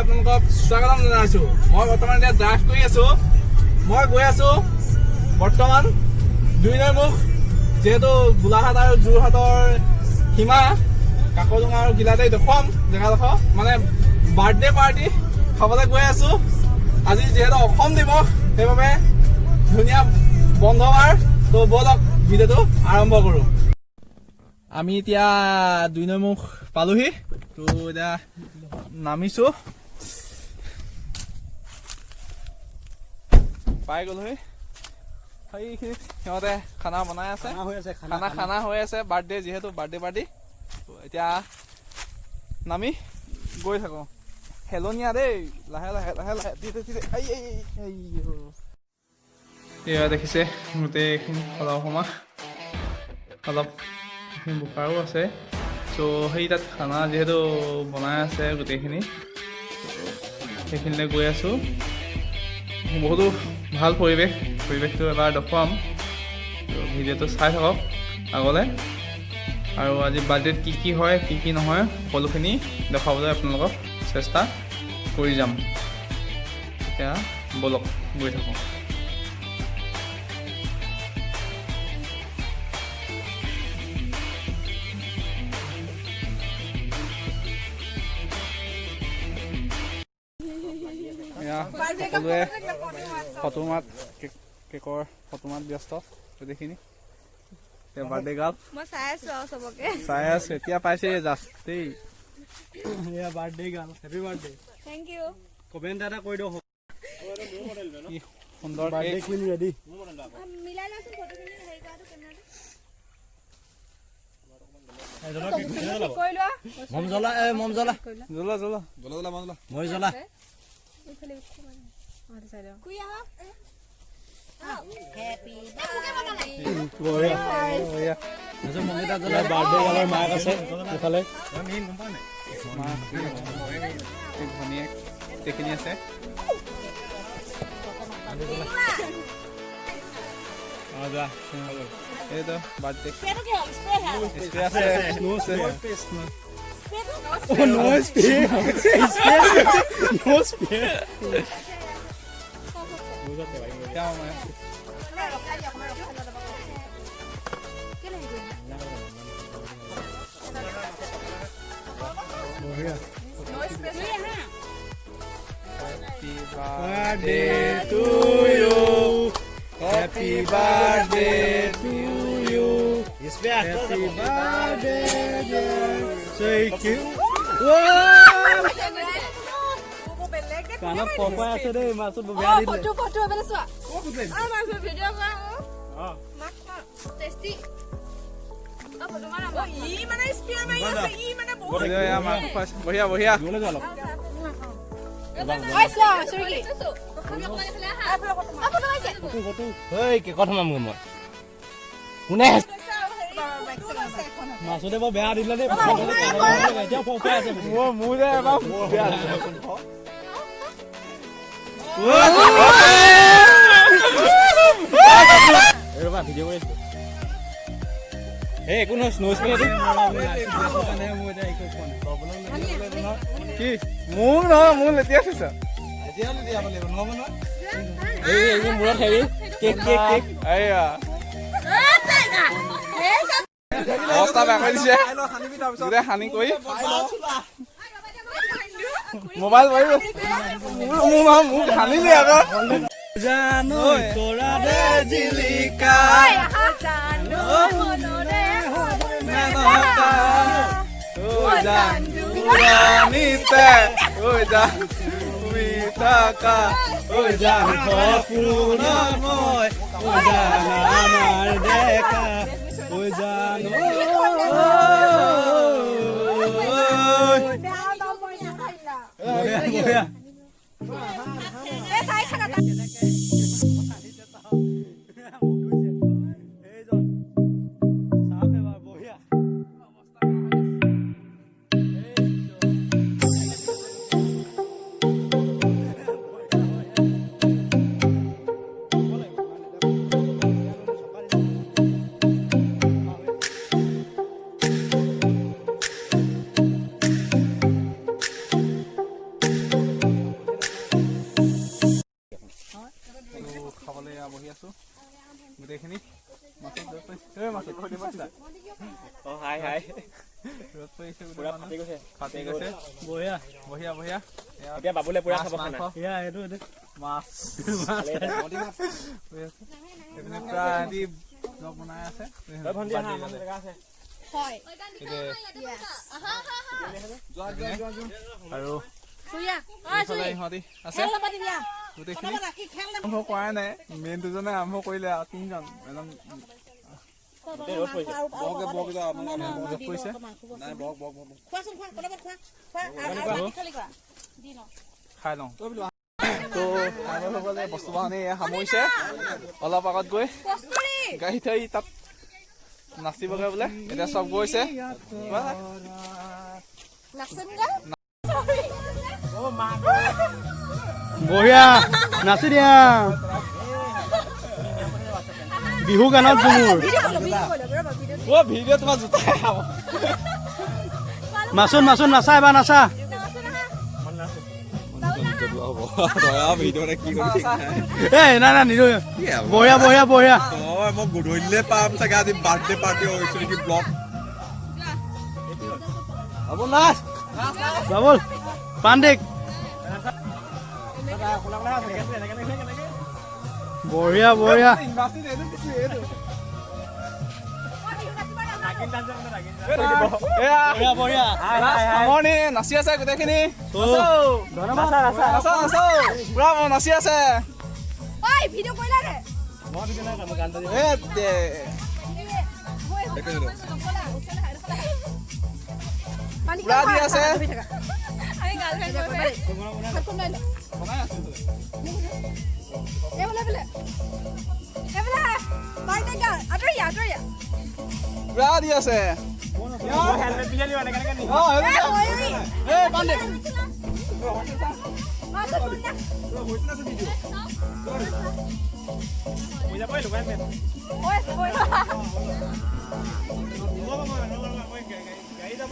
আপোনালোকক স্বাগতম জনাইছোঁ। মই বৰ্তমান এতিয়া ড্ৰাইভ কৰি আছোঁ। মই গৈ আছোঁ বৰ্তমান 2 নং মুখ, যিহেতু গোলাঘাট আৰু যোৰহাটৰ সীমা কাকডোঙা আৰু গিলাতে দেখুৱাম জেগাডোখৰ, মানে বাৰ্থডে পাৰ্টি খাবলৈ গৈ আছোঁ। আজি যিহেতু অসম দিৱস, সেইবাবে ধুনীয়া বন্ধ বাৰ। তো ব'লক ভিডিঅ'টো আৰম্ভ কৰোঁ। আমি এতিয়া 2 নং মুখ পালোহি। তো এতিয়া নামিছোঁ, পাই গ'লোহি। সেইখিনিত সিহঁতে খানা বনাই আছে, খানা হৈ আছে। বাৰ্থডে যিহেতু বাৰ্থডে পাৰ্টি। এতিয়া নামি গৈ থাকোঁ। হেলনীয়া দেই, লাহে লাহে লাহে লাহে এয়া দেখিছে গোটেইখিনি অলপ সময় অলপ বোকাৰো আছে। চ' সেই তাত খানা যিহেতু বনাই আছে গোটেইখিনি, সেইখিনিলৈ গৈ আছোঁ। বহুতো ভাল পৰিৱেশটো এবাৰ দেখুৱাম। ত' ভিডিঅ'টো চাই থাকক আগলৈ। আৰু আজি বাৰ্থডেত কি হয় কি নহয় সকলোখিনি দেখাবলৈ আপোনালোকক চেষ্টা কৰি যাম। এতিয়া ব'লক গৈ থাকোঁ। সকলোৱে কেকৰ ফটোমাত ব্যস্ত গোটেইখিনি। বাৰ্থডে গাৰ্ল চাই আছো, এতিয়া পাইছে জাষ্ট দেই। Birthday girl, happy birthday. Thank you. Comment এটা কৰি দিয়ক। কি সুন্দৰ কেক ৰেডি। মিলাই লৈছো ফটোখিনি হেৰি কৰাটো কেমেৰাটো। মম জ্বলা মই জ্বলা। মাক আছে এইফালে, ভনীয়েক এইখিনি আছে। এইটো birthday to you. Happy birthday to you. Happy birthday, dear. Thank you. কানত পপাই আছে দেই, মাছত বেয়া দিলে। ফটো এবাৰ চোৱা। মাছ ভিডিঅ' কৰা। মাছ টেষ্টি। ফটো মাৰা। ই মানে স্পিয়াৰ মাৰি আছে, ই মানে বহুত বঢ়িয়া বঢ়িয়া। মাছতে বৰ বেয়া দিলে দেই। মোৰ যে এবাৰ বেয়া ভিডিঅ' কৰি একো নহয়। কি মোক নহয়, মোৰ লেটিয়া থৈছ মূৰত হেৰি কেক অৱস্থা বেয়া কৰি দিছে। সানি কৰি মোবাইল মাৰি মোক সানিলি আকৌ। জানো কৰা দে জিলিকা জানিতে থাকা জান সপোনময় জান আমাৰ দেখা জানো গোটেইখিনি মাছত ৰ'দ পৰিছে ঐ মাছত হাই হাই ৰ'দ পৰিছে পুৰা ফাটি গৈছে ফাটি গৈছে বঢ়িয়া বঢ়িয়া বঢ়িয়া এতিয়া বাবুলে পুৰা খাব খানা এয়া এইটো মাছ এইপিনে পুৰা আদি ব্লগ বনাই আছে ভণ্টি আহা আমাৰ জেগা আছে হয় আৰু চুইয়া এইফালে ইহঁতি আছে গোটেইখিনি আৰম্ভ কৰা নাই মেইন দুজনে আৰম্ভ কৰিলে আৰু তিনিজন এজন ৰ'দ পৰিছে পৰিছে খাই লওঁ তো সকলে বস্তু বাহানি সামৰিছে অলপ আগত গৈ গাড়ী থৈ তাত নাচিবগৈ বোলে এতিয়া চব গৈছে বঢ়িয়া নাচি দিয়া বিহু গানত ঝুমুৰ ভিডিঅ' তোমাৰ জোতা মাচুন মাচুন নাচা এবাৰ নাচা এই নাই নাই নিদো বঢ়িয়া বঢ়িয়া বঢ়িয়া মই গধূলিলে পাম চাগে আজি বাৰ্থডে পাৰ্টি হৈছে নেকি ব্লগ বাবুল পাণ্ডিক বঢ়িয়া বঢ়িয়া সামৰণি নাচি আছে গোটেইখিনি পুৰা নাচি আছে পুৰা দি আছে পুৰা দি আছে Oi,